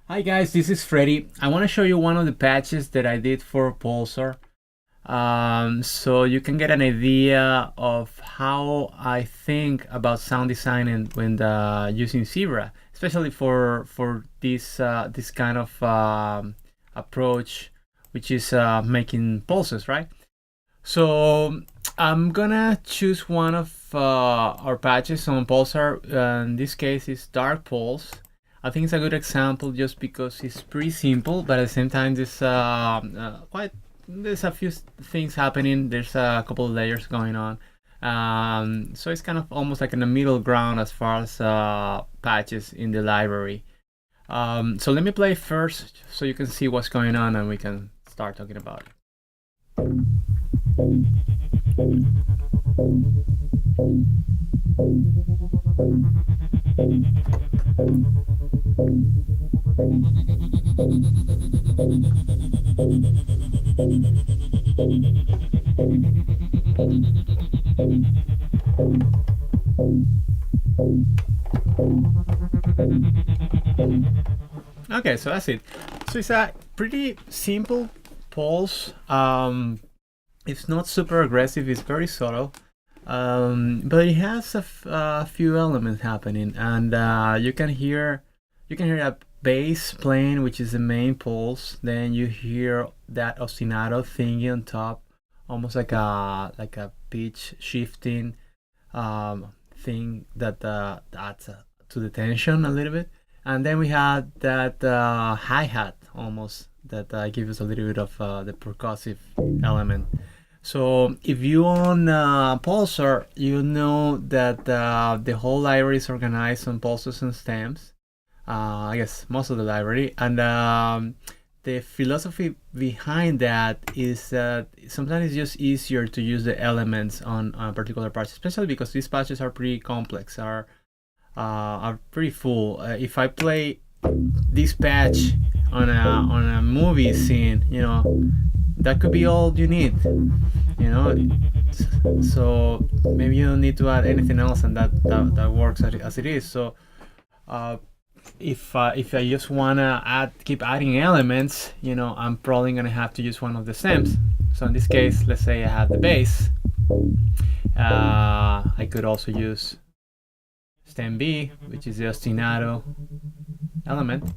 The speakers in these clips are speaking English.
Hi guys, this is Freddy. I want to show you one of the patches that I did for Pulsor, so you can get an idea of how I think about sound design and when using Zebra, especially for this kind of approach, which is making pulses, right? So I'm gonna choose one of our patches on Pulsar. In this case, it's Dark Pulse. I think it's a good example just because it's pretty simple, but at the same time, there's a few things happening. There's a couple of layers going on. So it's kind of almost like in the middle ground as far as patches in the library. So let me play first so you can see what's going on and we can start talking about it. Okay, so that's it. So it's a pretty simple pulse. It's not super aggressive, it's very subtle. But it has a few elements happening, and you can hear a bass playing, which is the main pulse. Then you hear that ostinato thingy on top, almost like a pitch shifting thing that adds to the tension a little bit. And then we had that hi-hat almost that gives us a little bit of the percussive element. So if you own Pulsar, you know that the whole library is organized on pulses and stems. I guess most of the library. And the philosophy behind that is that sometimes it's just easier to use the elements on particular patches, especially because these patches are pretty complex, are pretty full. If I play this patch on a movie scene, that could be all you need, so maybe you don't need to add anything else, and that works as it is. So if I just wanna keep adding elements, I'm probably gonna have to use one of the stems. So in this case, let's say I have the bass. I could also use stem B, which is the ostinato element,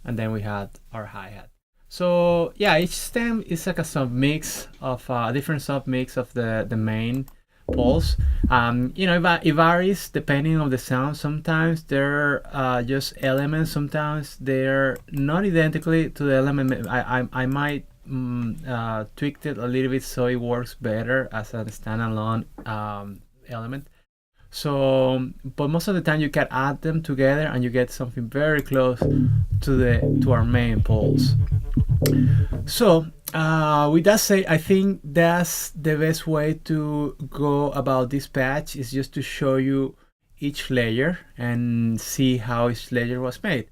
and then we had our hi-hat. So yeah, each stem is like a submix of different submix of the main pulse. It varies depending on the sound. Sometimes they're just elements. Sometimes they're not identically to the element. I might tweak it a little bit so it works better as a standalone element. So, but most of the time you can add them together and you get something very close to our main pulse. So, with that said, I think that's the best way to go about this patch, is just to show you each layer and see how each layer was made.